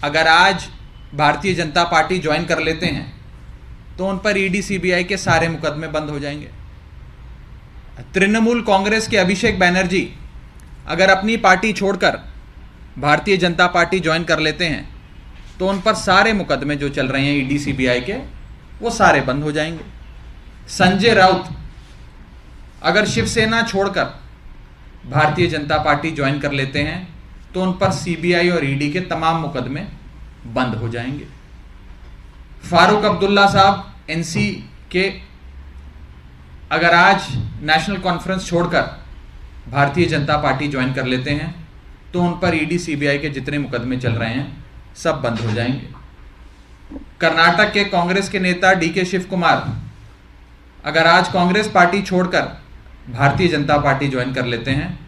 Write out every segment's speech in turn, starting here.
अगर आज Bharatiya Janata party join कर लेते हैं तो उन पर ईडी सीबीआई के सारे मुकदमे बंद हो जाएंगे। तृणमूल कांग्रेस के अभिषेक बैनर्जी अगर अपनी पार्टी छोड़कर भारतीय जनता पार्टी ज्वाइन कर लेते हैं तो उन पर सारे मुकदमे जो चल रहे हैं ईडी सीबीआई के, वो सारे बंद हो जाएंगे। संजय राउत अगर शिवसेना छोड़कर भारतीय जनता पार्टी ज्वाइन कर लेते हैं तो उन पर सीबीआई और ईडी के तमाम मुकदमे बंद हो जाएंगे। फारूक अब्दुल्ला साहब एनसी के अगर आज नेशनल कॉन्फ्रेंस छोड़कर भारतीय जनता पार्टी ज्वाइन कर लेते हैं तो उन पर ईडी सीबीआई के जितने मुकदमे चल रहे हैं सब बंद हो जाएंगे। कर्नाटक के कांग्रेस के नेता डीके शिव कुमार अगर आज कांग्रेस पार्टी छोड़कर भारतीय जनता पार्टी ज्वाइन कर लेते हैं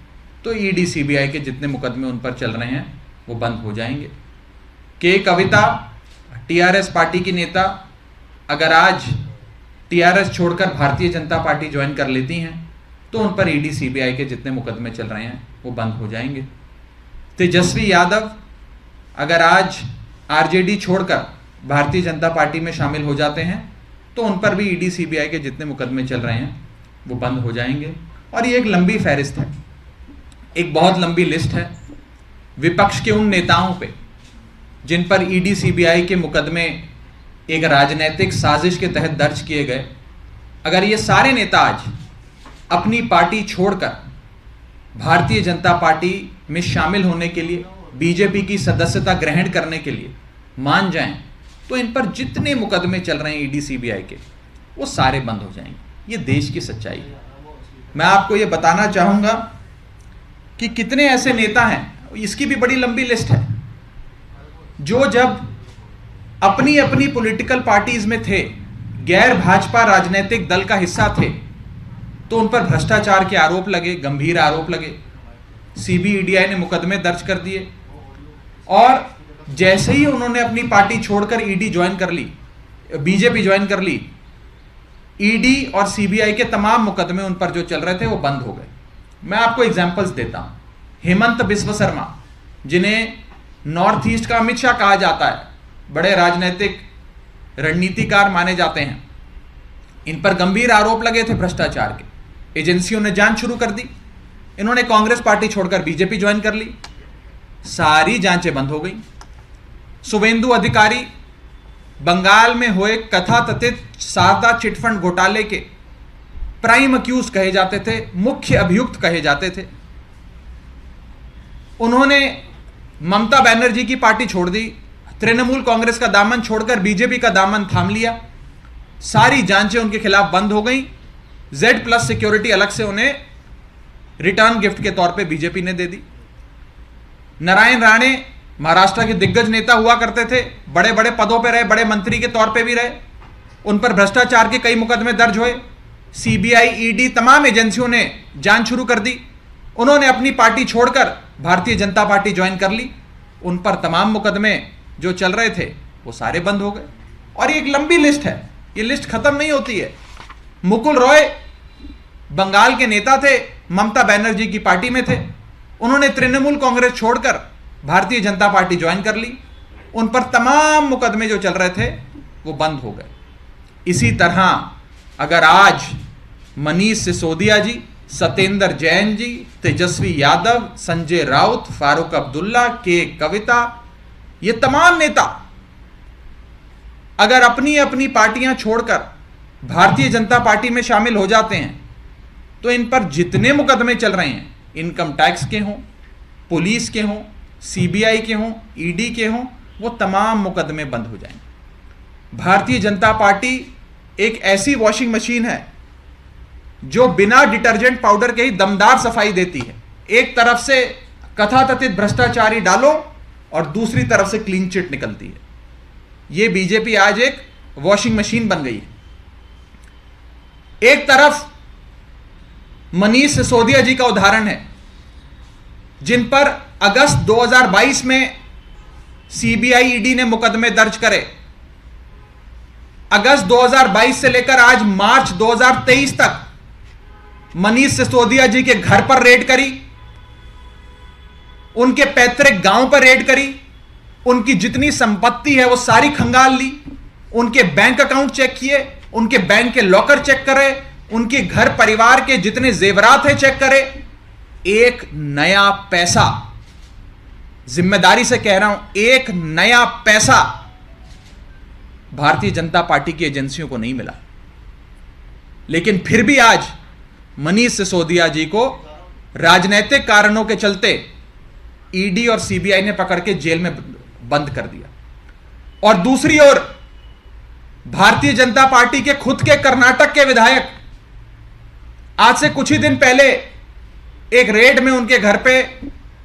तो ईडी सीबीआई के जितने मुकदमे उन पर चल रहे हैं वो बंद हो जाएंगे। के कविता टीआरएस पार्टी की नेता अगर आज टीआरएस छोड़कर भारतीय जनता पार्टी ज्वाइन कर लेती हैं तो उन पर ईडी सीबीआई के जितने मुकदमे चल रहे हैं वो बंद हो जाएंगे। तेजस्वी यादव अगर आज आरजेडी छोड़कर भारतीय जनता पार्टी में शामिल हो जाते हैं तो उन पर भी ईडी सीबीआई के जितने मुकदमे चल रहे हैं वो बंद हो जाएंगे। और ये एक लंबी फहरिस्त है, एक बहुत लंबी लिस्ट है विपक्ष के उन नेताओं पे जिन पर ईडी सीबीआई के मुकदमे एक राजनीतिक साजिश के तहत दर्ज किए गए। अगर ये सारे नेता आज अपनी पार्टी छोड़कर भारतीय जनता पार्टी में शामिल होने के लिए, बीजेपी की सदस्यता ग्रहण करने के लिए मान जाएं तो इन पर जितने मुकदमे चल रहे हैं ईडी सीबीआई के वो सारे बंद हो जाएंगे। ये देश की सच्चाई है। मैं आपको ये बताना चाहूंगा कि कितने ऐसे नेता हैं, इसकी भी बड़ी लंबी लिस्ट है, जो जब अपनी अपनी पॉलिटिकल पार्टीज में थे, गैर भाजपा राजनीतिक दल का हिस्सा थे, तो उन पर भ्रष्टाचार के आरोप लगे, गंभीर आरोप लगे, सीबीईडीआई ने मुकदमे दर्ज कर दिए और जैसे ही उन्होंने अपनी पार्टी छोड़कर ईडी ज्वाइन कर ली, बीजेपी ज्वाइन कर ली, ईडी और सीबीआई के तमाम मुकदमे उन पर जो चल रहे थे वो बंद हो गए। मैं आपको एग्जांपल्स देता हूं। हेमंत बिस्व शर्मा, जिन्हें नॉर्थ ईस्ट का अमित शाह कहा जाता है, बड़े राजनीतिक रणनीतिकार माने जाते हैं, इन पर गंभीर आरोप लगे थे भ्रष्टाचार के। एजेंसियों ने जांच शुरू कर दी। इन्होंने कांग्रेस पार्टी छोड़कर बीजेपी ज्वाइन कर ली, सारी जांचें बंद हो गई। शुभेंदु अधिकारी बंगाल में हुए कथाकथित शारदा चिटफंड घोटाले के प्राइम अक्यूज कहे जाते थे, मुख्य अभियुक्त कहे जाते थे। उन्होंने ममता बनर्जी की पार्टी छोड़ दी, तृणमूल कांग्रेस का दामन छोड़कर बीजेपी का दामन थाम लिया, सारी जांचें उनके खिलाफ बंद हो गई। Z+ सिक्योरिटी अलग से उन्हें रिटर्न गिफ्ट के तौर पे बीजेपी ने दे दी। नारायण राणे महाराष्ट्र के दिग्गज नेता हुआ करते थे, बड़े बड़े पदों पे रहे, बड़े मंत्री के तौर पे भी रहे, उन पर भ्रष्टाचार के कई मुकदमे दर्ज हुए। सीबीआई, ईडी, तमाम एजेंसियों ने जांच शुरू कर दी। उन्होंने अपनी पार्टी छोड़कर भारतीय जनता पार्टी ज्वाइन कर ली, उन पर तमाम मुकदमे जो चल रहे थे वो सारे बंद हो गए। और ये एक लंबी लिस्ट है, ये लिस्ट खत्म नहीं होती है। मुकुल रॉय बंगाल के नेता थे, ममता बनर्जी की पार्टी में थे, उन्होंने तृणमूल कांग्रेस छोड़कर भारतीय जनता पार्टी ज्वाइन कर ली, उन पर तमाम मुकदमे जो चल रहे थे वो बंद हो गए। इसी तरह अगर आज मनीष सिसोदिया जी, सत्येंद्र जैन जी, तेजस्वी यादव, संजय राउत, फारूक अब्दुल्ला, के कविता, ये तमाम नेता अगर अपनी अपनी पार्टियां छोड़कर भारतीय जनता पार्टी में शामिल हो जाते हैं तो इन पर जितने मुकदमे चल रहे हैं, इनकम टैक्स के हों, पुलिस के हों, सीबीआई के हों, ईडी के हों, वो तमाम मुकदमे बंद हो जाएंगे। भारतीय जनता पार्टी एक ऐसी वॉशिंग मशीन है जो बिना डिटर्जेंट पाउडर के ही दमदार सफाई देती है। एक तरफ से कथाकथित भ्रष्टाचारी डालो और दूसरी तरफ से क्लीन चिट निकलती है। ये बीजेपी आज एक वॉशिंग मशीन बन गई है। एक तरफ मनीष सिसोदिया जी का उदाहरण है, जिन पर अगस्त 2022 में सीबीआई, ईडी ने मुकदमे दर्ज करे। अगस्त 2022 से लेकर आज मार्च 2023 तक मनीष सिसोदिया जी के घर पर रेड करी, उनके पैतृक गांव पर रेड करी, उनकी जितनी संपत्ति है वो सारी खंगाल ली, उनके बैंक अकाउंट चेक किए, उनके बैंक के लॉकर चेक करे, उनके घर परिवार के जितने जेवरात हैं चेक करे। एक नया पैसा, जिम्मेदारी से कह रहा हूं, एक नया पैसा भारतीय जनता पार्टी की एजेंसियों को नहीं मिला। लेकिन फिर भी आज मनीष सिसोदिया जी को राजनीतिक कारणों के चलते ईडी और सीबीआई ने पकड़ के जेल में बंद कर दिया। और दूसरी ओर भारतीय जनता पार्टी के खुद के कर्नाटक के विधायक, आज से कुछ ही दिन पहले एक रेड में उनके घर पे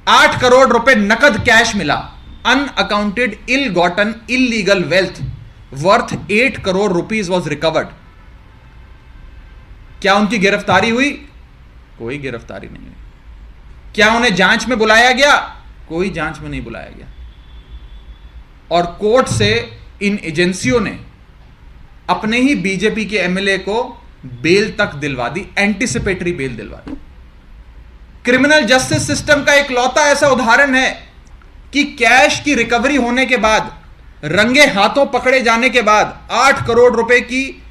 8 करोड़ रुपए नकद कैश मिला। Unaccounted ill gotten illegal wealth worth 8 crore rupees was recovered. क्या उनकी गिरफ्तारी हुई? कोई गिरफ्तारी नहीं हुई। क्या उन्हें जांच में बुलाया गया? कोई जांच में नहीं बुलाया गया। और कोर्ट से इन एजेंसियों ने अपने ही बीजेपी के एमएलए को बेल तक दिलवा दी, एंटीसिपेटरी बेल दिलवा दी। क्रिमिनल जस्टिस सिस्टम का एक लौता ऐसा उदाहरण है कि कैश की रिकवरी होने के बाद, रंगे हाथों पकड़े जाने के बाद, 8 करोड़ रुपए की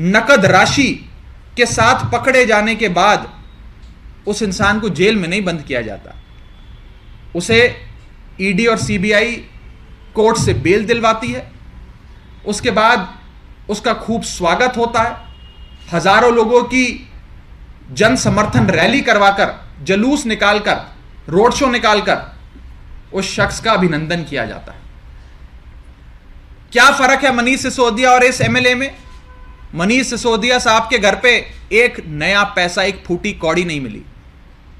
नकद राशि के साथ पकड़े जाने के बाद उस इंसान को जेल में नहीं बंद किया जाता, उसे ईडी और सीबीआई कोर्ट से बेल दिलवाती है। उसके बाद उसका खूब स्वागत होता है, हजारों लोगों की जन समर्थन रैली करवाकर, जुलूस निकालकर, रोड शो निकालकर उस शख्स का अभिनंदन किया जाता है। क्या फर्क है मनीष सिसोदिया और इस एमएलए में? मनीष सिसोदिया साहब के घर पे एक नया पैसा, एक फूटी कौड़ी नहीं मिली,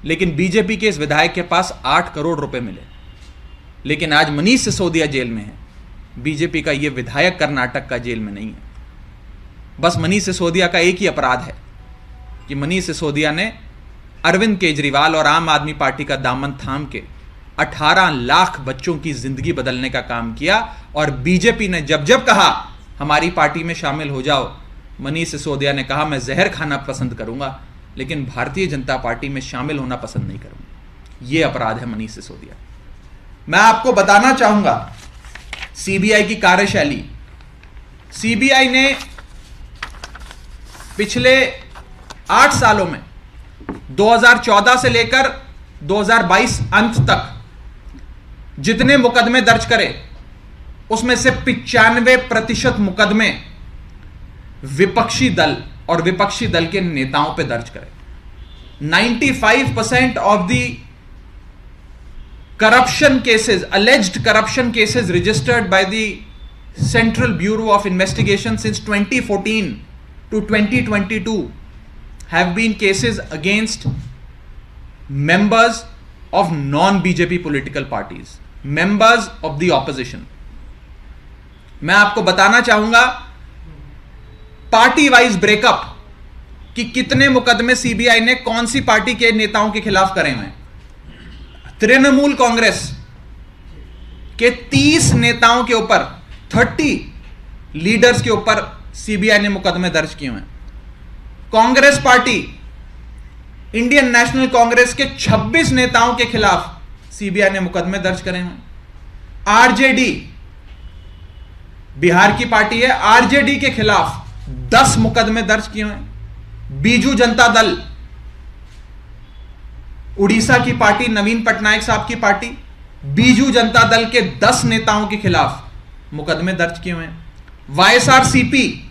लेकिन बीजेपी के इस विधायक के पास 8 करोड़ रुपए मिले। लेकिन आज मनीष सिसोदिया जेल में है, बीजेपी का यह विधायक कर्नाटक का जेल में नहीं है। बस मनीष सिसोदिया का एक ही अपराध है कि मनीष सिसोदिया ने अरविंद केजरीवाल और आम आदमी पार्टी का दामन थाम के 18 लाख बच्चों की जिंदगी बदलने का काम किया। और बीजेपी ने जब जब कहा हमारी पार्टी में शामिल हो जाओ, मनीष सिसोदिया ने कहा मैं जहर खाना पसंद करूंगा, लेकिन भारतीय जनता पार्टी में शामिल होना पसंद नहीं करूंगा। यह अपराध है मनीष सिसोदिया। मैं आपको बताना चाहूंगा सीबीआई की कार्यशैली। सीबीआई ने पिछले 8 सालों में 2014 से लेकर 2022 अंत तक जितने मुकदमे दर्ज करे, उसमें से 95% मुकदमे विपक्षी दल और विपक्षी दल के नेताओं पे दर्ज करे। 95% of the corruption cases, alleged corruption cases registered by the Central Bureau of Investigation since 2014 to 2022 have been cases against members of non-BJP political parties, members of the opposition. मैं आपको बताना चाहूंगा पार्टी वाइज ब्रेकअप कि कितने मुकदमे CBI ने कौन सी party के नेताओं के खिलाफ करे हुए हैं। तृणमूल कांग्रेस के 30 नेताओं के ऊपर, 30 लीडर्स के ऊपर सीबीआई ने मुकदमे दर्ज किए हैं। Congress party, Indian national Congress के 26 नेताओं के खिलाफ सीबीआई ने मुकदमे दर्ज करे हैं। आरजेडी, बिहार की पार्टी है, आरजेडी के खिलाफ 10 मुकदमे दर्ज किए हैं। बीजू जनता दल, उड़ीसा की पार्टी, नवीन पटनायक साहब की पार्टी, बीजू जनता दल के 10 नेताओं के खिलाफ मुकदमे दर्ज किए हुए हैं। वाईएसआरसीपी,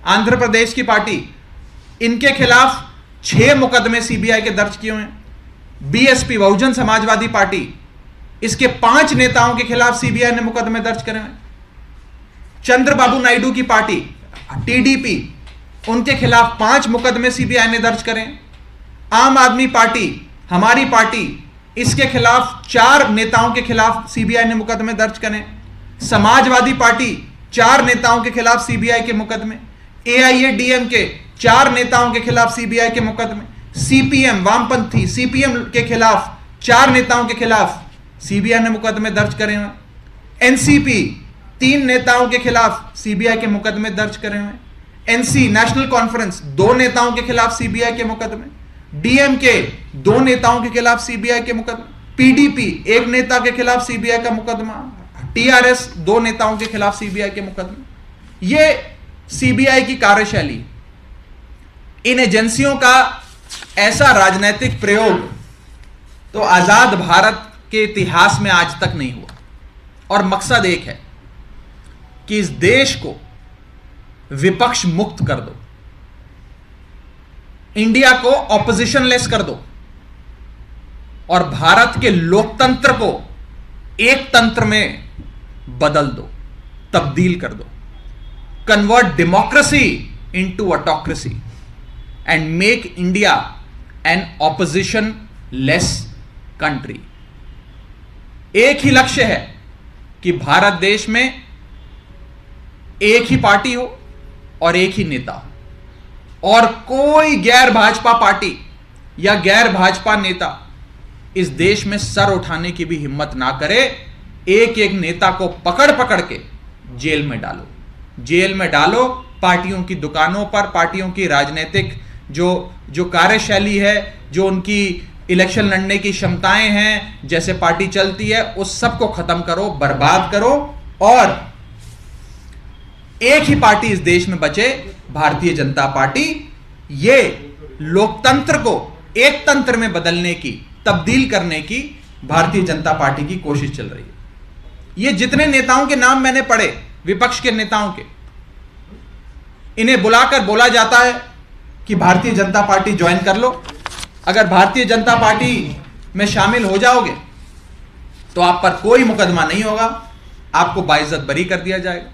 आंध्र प्रदेश की पार्टी, इनके खिलाफ 6 मुकदमे सीबीआई के दर्ज किए हुए हैं। बीएसपी, बहुजन समाजवादी पार्टी, इसके 5 नेताओं के खिलाफ सीबीआई ने मुकदमे दर्ज करे हैं। चंद्रबाबू नायडू की पार्टी, टीडीपी, उनके खिलाफ 5 मुकदमे सीबीआई ने दर्ज करे। आम आदमी पार्टी, हमारी पार्टी, इसके खिलाफ 4 नेताओं के खिलाफ सीबीआई ने मुकदमे दर्ज करे। समाजवादी पार्टी, 4 नेताओं के खिलाफ सीबीआई के मुकदमे। एआईएडीएम के 4 नेताओं के खिलाफ सीबीआई के मुकदमे। सीपीएम, वामपंथी, सीपीएम के खिलाफ 4 नेताओं के खिलाफ सीबीआई ने मुकदमे दर्ज करे हैं। एनसीपी, 3 नेताओं के खिलाफ सीबीआई के मुकदमे दर्ज करे हुए। एनसी, नेशनल कॉन्फ्रेंस, 2 नेताओं के खिलाफ सीबीआई के मुकदमे। डीएमके, 2 नेताओं के खिलाफ सीबीआई के मुकदमे। पीडीपी एक नेता के खिलाफ सीबीआई का मुकदमा, टीआरएस 2 नेताओं के खिलाफ सीबीआई के मुकदमे। ये सीबीआई की कार्यशैली, इन एजेंसियों का ऐसा राजनीतिक प्रयोग तो आजाद भारत के इतिहास में आज तक नहीं हुआ। और मकसद एक है कि इस देश को विपक्ष मुक्त कर दो, इंडिया को ऑपोजिशन लेस कर दो और भारत के लोकतंत्र को एक तंत्र में बदल दो, तब्दील कर दो। Convert democracy into autocracy and make India an opposition less country. एक ही लक्ष्य है कि भारत देश में एक ही पार्टी हो और एक ही नेता हो, और कोई गैर भाजपा पार्टी या गैर भाजपा नेता इस देश में सर उठाने की भी हिम्मत ना करे। एक एक नेता को पकड़ पकड़ के जेल में डालो, जेल में डालो। पार्टियों की दुकानों पर, पार्टियों की राजनीतिक जो कार्यशैली है, जो उनकी इलेक्शन लड़ने की क्षमताएं हैं, जैसे पार्टी चलती है, उस सब को खत्म करो, बर्बाद करो, और एक ही पार्टी इस देश में बचे, भारतीय जनता पार्टी। ये लोकतंत्र को एक तंत्र में बदलने की, तब्दील करने की भारतीय जनता पार्टी की कोशिश चल रही है। ये जितने नेताओं के नाम मैंने पढ़े, विपक्ष के नेताओं के, इन्हें बुलाकर बोला जाता है कि भारतीय जनता पार्टी ज्वाइन कर लो। अगर भारतीय जनता पार्टी में शामिल हो जाओगे तो आप पर कोई मुकदमा नहीं होगा, आपको बाइज्जत बरी कर दिया जाएगा,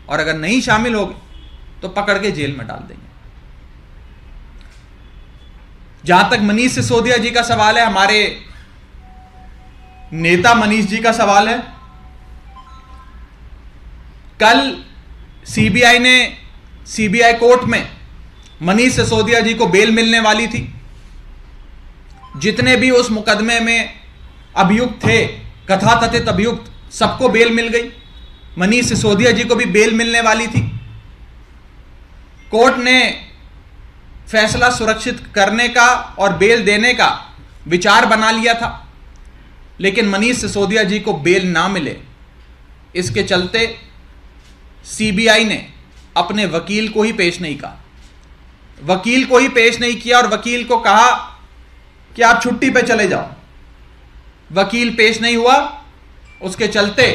और अगर नहीं शामिल होगे तो पकड़ के जेल में डाल देंगे। जहां तक मनीष सिसोदिया जी का सवाल है, हमारे नेता मनीष जी का सवाल है, कल सीबीआई कोर्ट में मनीष सिसोदिया जी को बेल मिलने वाली थी। जितने भी उस मुकदमे में अभियुक्त थे, कथाकथित अभियुक्त, सबको बेल मिल गई। मनीष सिसोदिया जी को भी बेल मिलने वाली थी। कोर्ट ने फैसला सुरक्षित करने का और बेल देने का विचार बना लिया था, लेकिन मनीष सिसोदिया जी को बेल ना मिले, इसके चलते सीबीआई ने अपने वकील को ही पेश नहीं कहा, वकील को ही पेश नहीं किया, और वकील को कहा कि आप छुट्टी पे चले जाओ। वकील पेश नहीं हुआ, उसके चलते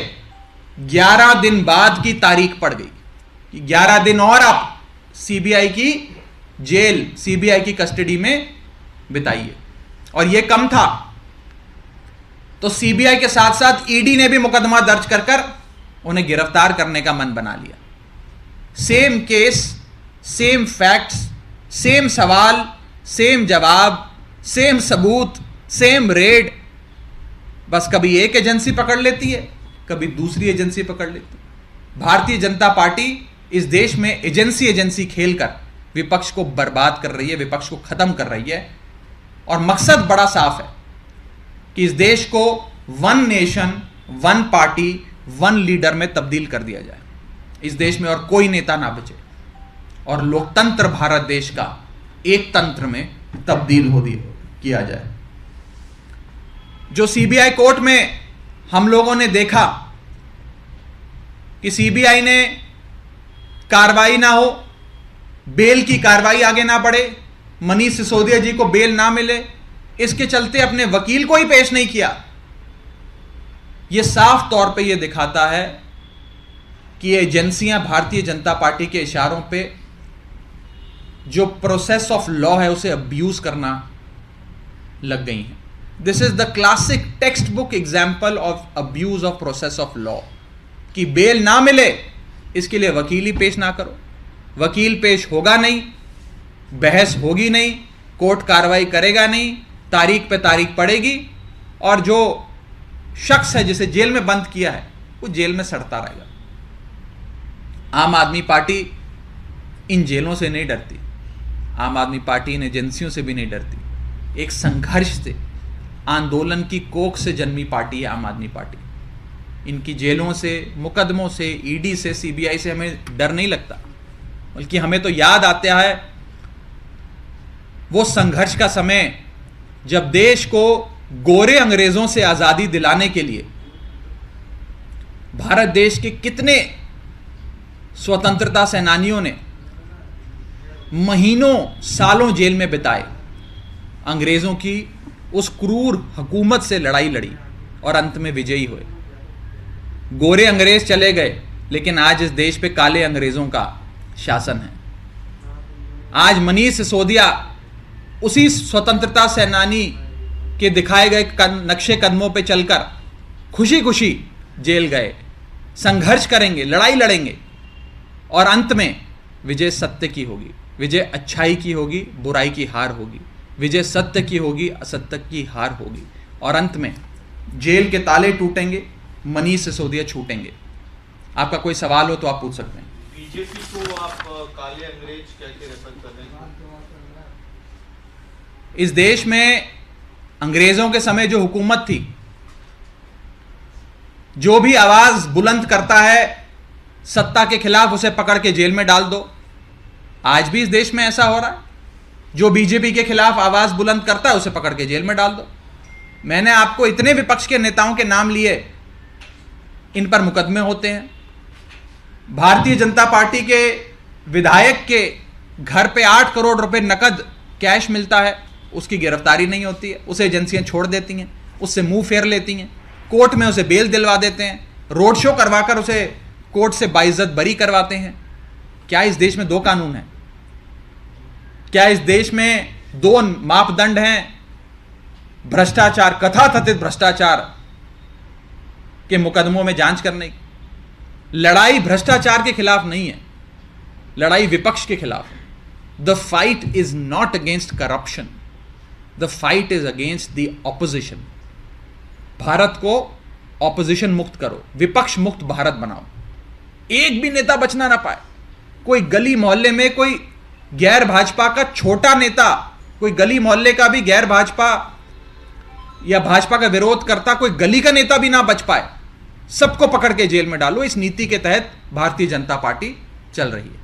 11 दिन बाद की तारीख पड़ गई कि 11 दिन और आप सीबीआई की जेल, सीबीआई की कस्टडी में बिताइए। और यह कम था तो सीबीआई के साथ साथ ईडी ने भी मुकदमा दर्ज कर उन्हें गिरफ्तार करने का मन बना लिया। Same case, same facts, same सवाल, सेम जवाब, सेम सबूत, सेम रेड, बस कभी एक एजेंसी पकड़ लेती है, कभी दूसरी एजेंसी पकड़ लेती है। भारतीय जनता पार्टी इस देश में एजेंसी खेलकर विपक्ष को बर्बाद कर रही है, विपक्ष को खत्म कर रही है, और मकसद बड़ा साफ है कि इस देश को one nation, one party, one leader में तब्दील कर दिया जाए। इस देश में और कोई नेता ना बचे और लोकतंत्र भारत देश का एक तंत्र में तब्दील किया जाए। जो सीबीआई कोर्ट में हम लोगों ने देखा कि सीबीआई ने कार्रवाई ना हो, बेल की कार्रवाई आगे ना बढ़े, मनीष सिसोदिया जी को बेल ना मिले, इसके चलते अपने वकील को ही पेश नहीं किया। यह साफ तौर पे यह दिखाता है कि ये एजेंसियां भारतीय जनता पार्टी के इशारों पे जो प्रोसेस ऑफ लॉ है उसे अब्यूज करना लग गई हैं। This is the classic text book example of abuse of process of law कि बेल ना मिले इसके लिए वकील ही पेश ना करो, वकील पेश होगा नहीं, बहस होगी नहीं, कोर्ट कार्रवाई करेगा नहीं, तारीख पे तारीख पड़ेगी, और जो शख्स है जिसे जेल में बंद किया है वो जेल में सड़ता रहेगा। आम आदमी पार्टी इन जेलों से नहीं डरती, आम आदमी पार्टी इन एजेंसियों से भी नहीं डरती। एक संघर्ष से, आंदोलन की कोख से जन्मी पार्टी है आम आदमी पार्टी। इनकी जेलों से, मुकदमों से, ईडी से, सीबीआई से हमें डर नहीं लगता, बल्कि हमें तो याद आता है वो संघर्ष का समय जब देश को गोरे अंग्रेजों से आजादी दिलाने के लिए भारत देश के कितने स्वतंत्रता सेनानियों ने महीनों सालों जेल में बिताए, अंग्रेजों की उस क्रूर हुकूमत से लड़ाई लड़ी और अंत में विजयी हुए। गोरे अंग्रेज चले गए, लेकिन आज इस देश पे काले अंग्रेजों का शासन है। आज मनीष सिसोदिया उसी स्वतंत्रता सेनानी के दिखाए गए नक्शे कदमों पे चलकर खुशी खुशी जेल गए। संघर्ष करेंगे, लड़ाई लड़ेंगे और अंत में विजय सत्य की होगी, विजय अच्छाई की होगी, बुराई की हार होगी, विजय सत्य की होगी, असत्य की हार होगी और अंत में जेल के ताले टूटेंगे, मनीष सिसोदिया छूटेंगे। आपका कोई सवाल हो तो आप पूछ सकते हैं। बीजेपी को आप काले अंग्रेज कैसे रेफर कर रहे हैं? इस देश में अंग्रेजों के समय जो हुकूमत थी, जो भी आवाज बुलंद करता है सत्ता के खिलाफ उसे पकड़ के जेल में डाल दो। आज भी इस देश में ऐसा हो रहा है, जो बीजेपी के खिलाफ आवाज बुलंद करता है उसे पकड़ के जेल में डाल दो। मैंने आपको इतने विपक्ष के नेताओं के नाम लिए, इन पर मुकदमे होते हैं। भारतीय जनता पार्टी के विधायक के घर पे 8 करोड़ रुपए नकद कैश मिलता है, उसकी गिरफ्तारी नहीं होती है, उसे एजेंसियां छोड़ देती हैं, उससे मुंह फेर लेती हैं, कोर्ट में उसे बेल दिलवा देते हैं, रोड शो करवाकर उसे कोर्ट से बाइज्जत बरी करवाते हैं। क्या इस देश में 2 कानून हैं? क्या इस देश में 2 मापदंड हैं? भ्रष्टाचार, कथाकथित भ्रष्टाचार के मुकदमों में जांच करने की। लड़ाई भ्रष्टाचार के खिलाफ नहीं है, लड़ाई विपक्ष के खिलाफ है। The fight is not against corruption, the fight is against the opposition. Bharat को ऑपोजिशन मुक्त करो, विपक्ष मुक्त भारत बनाओ। एक भी नेता बचना ना पाए। कोई गली मोहल्ले में कोई गैर भाजपा का छोटा नेता, कोई गली मोहल्ले का भी गैर भाजपा या भाजपा का विरोध करता कोई गली का नेता भी ना बच पाए। सबको पकड़ के जेल में डालो। इस नीति के तहत भारतीय जनता पार्टी चल रही है।